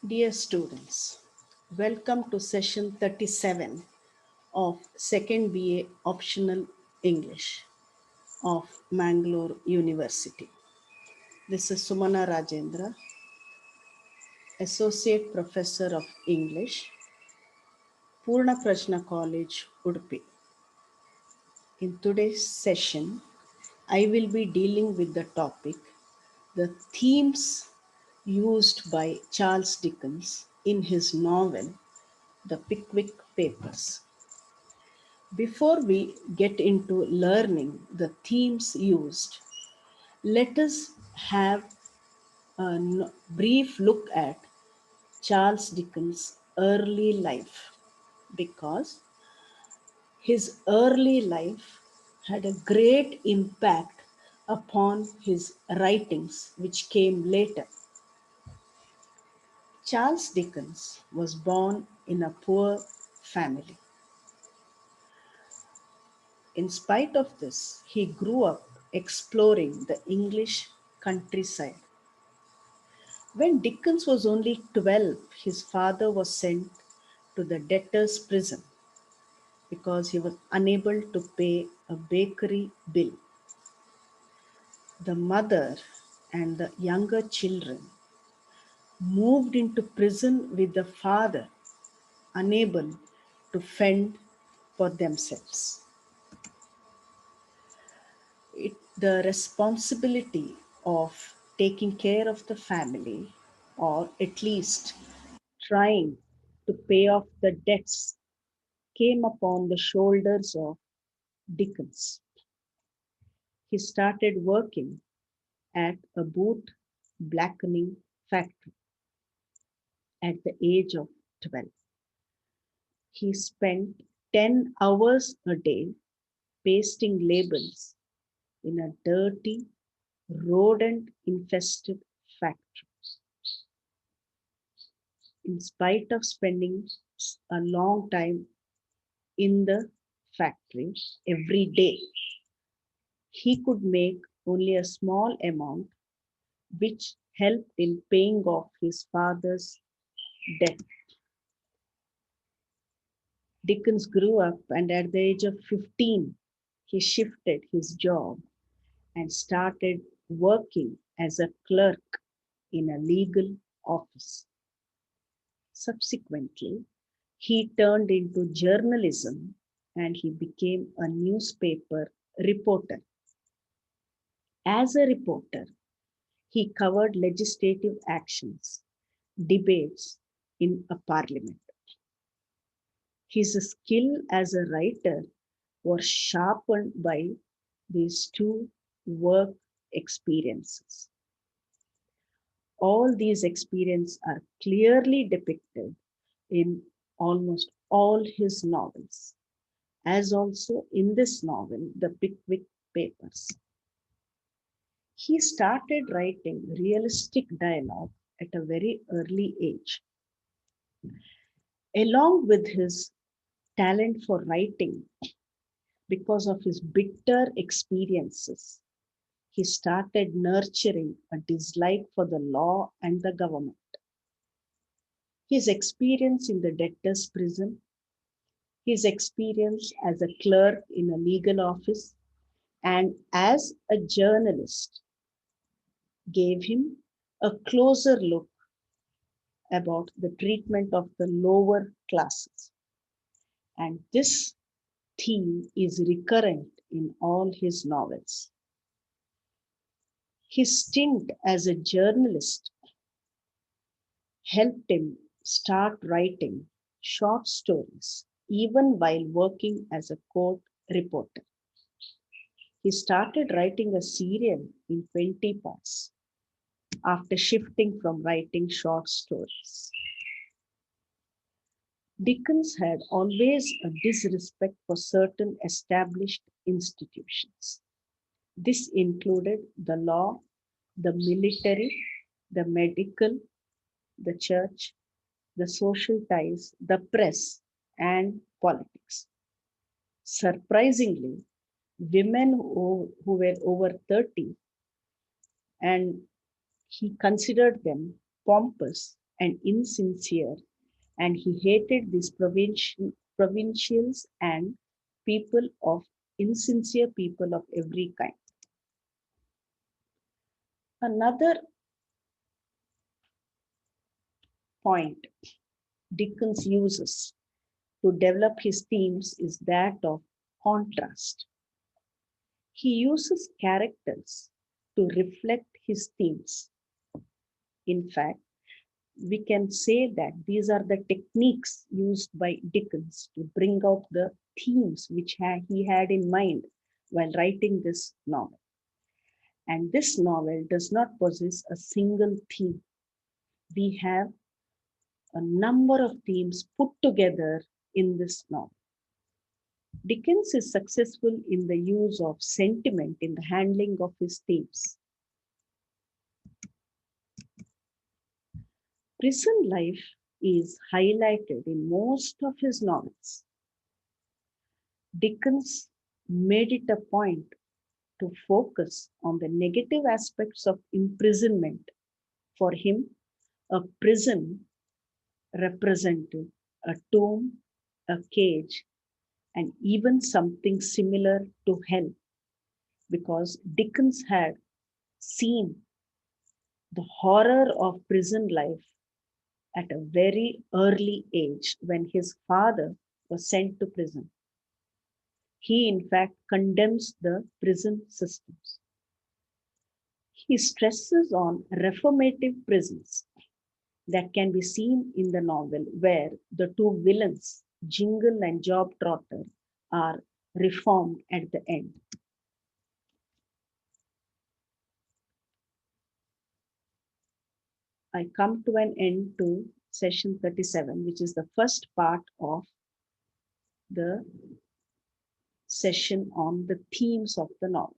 Dear students, welcome to session 37 of 2nd BA Optional English of Mangalore University. This is Sumana Rajendra, Associate Professor of English, Purna Prajna College, Udupi. In today's session, I will be dealing with the topic the themes used by Charles Dickens in his novel The Pickwick Papers. Before we get into learning the themes used, let us have a brief look at Charles Dickens' early life because his early life had a great impact upon his writings, which came later. Charles Dickens was born in a poor family. In spite of this, he grew up exploring the English countryside. When Dickens was only 12, his father was sent to the debtor's prison because he was unable to pay a bakery bill. The mother and the younger children moved into prison with the father, unable to fend for themselves. The responsibility of taking care of the family, or at least trying to pay off the debts, came upon the shoulders of Dickens. He started working at a boot blackening factory at the age of 12. He spent 10 hours a day pasting labels in a dirty, rodent infested factory. In spite of spending a long time in the factory every day, he could make only a small amount, which helped in paying off his father's debt. Dickens grew up, and at the age of 15, he shifted his job and started working as a clerk in a legal office. Subsequently, he turned into journalism and he became a newspaper reporter. As a reporter, he covered legislative actions, debates in a parliament. His skill as a writer was sharpened by these two work experiences. All these experiences are clearly depicted in almost all his novels, as also in this novel, The Pickwick Papers. He started writing realistic dialogue at a very early age. Along with his talent for writing, because of his bitter experiences, he started nurturing a dislike for the law and the government. His experience in the debtor's prison, his experience as a clerk in a legal office, and as a journalist gave him a closer look about the treatment of the lower classes. And this theme is recurrent in all his novels. His stint as a journalist helped him start writing short stories, even while working as a court reporter. He started writing a serial in 20 parts after shifting from writing short stories. Dickens had always a disrespect for certain established institutions. This included the law, the military, the medical, the church, the social ties, the press, and politics. Surprisingly, women who were over 30 and he considered them pompous and insincere, and he hated these provincials and people of insincere people of every kind. Another point Dickens uses to develop his themes is that of contrast. He uses characters to reflect his themes. In fact, we can say that these are the techniques used by Dickens to bring out the themes which he had in mind while writing this novel. And this novel does not possess a single theme. We have a number of themes put together in this novel. Dickens is successful in the use of sentiment in the handling of his themes. Prison life is highlighted in most of his novels. Dickens made it a point to focus on the negative aspects of imprisonment. For him, a prison represented a tomb, a cage, and even something similar to hell, because Dickens had seen the horror of prison life at a very early age when his father was sent to prison. He, in fact, condemns the prison systems. He stresses on reformative prisons that can be seen in the novel, where the two villains, Jingle and Job Trotter, are reformed at the end. I come to an end to session 37, which is the first part of the session on the themes of the novel.